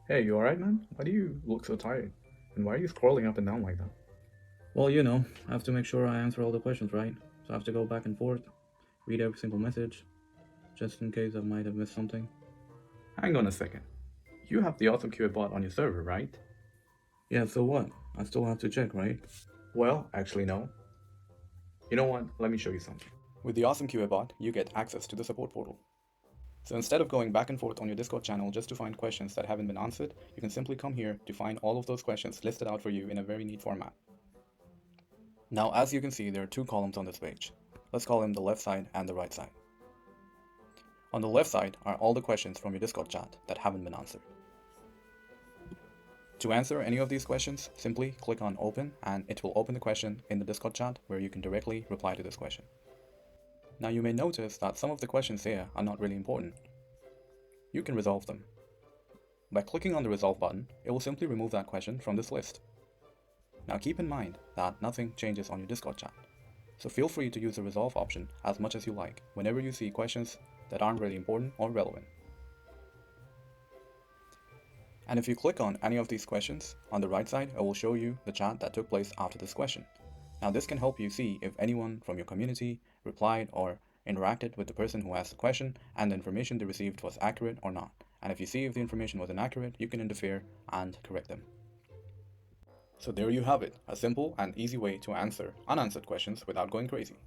Hey, you alright, man? Why do you look so tired? And why are you scrolling up and down like that? Well, I have to make sure I answer all the questions right. So I have to go back and forth, read every single message, just in case I might have missed something. Hang on a second. You have the AwesomeQA bot on your server, right? Yeah, so what? I still have to check, right? Well, actually, no. You know what? Let me show you something. With the AwesomeQA bot, you get access to the support portal. So instead of going back and forth on your Discord channel just to find questions that haven't been answered, you can simply come here to find all of those questions listed out for you in a very neat format. Now, as you can see, there are two columns on this page. Let's call them the left side and the right side. On the left side are all the questions from your Discord chat that haven't been answered. To answer any of these questions, simply click on Open and it will open the question in the Discord chat where you can directly reply to this question. Now you may notice that some of the questions here are not really important. You can resolve them. By clicking on the Resolve button, it will simply remove that question from this list. Now keep in mind that nothing changes on your Discord chat, so feel free to use the Resolve option as much as you like whenever you see questions that aren't really important or relevant. And if you click on any of these questions, on the right side, it will show you the chat that took place after this question. Now this can help you see if anyone from your community replied or interacted with the person who asked the question and the information they received was accurate or not. And if you see if the information was inaccurate, you can interfere and correct them. So there you have it, a simple and easy way to answer unanswered questions without going crazy.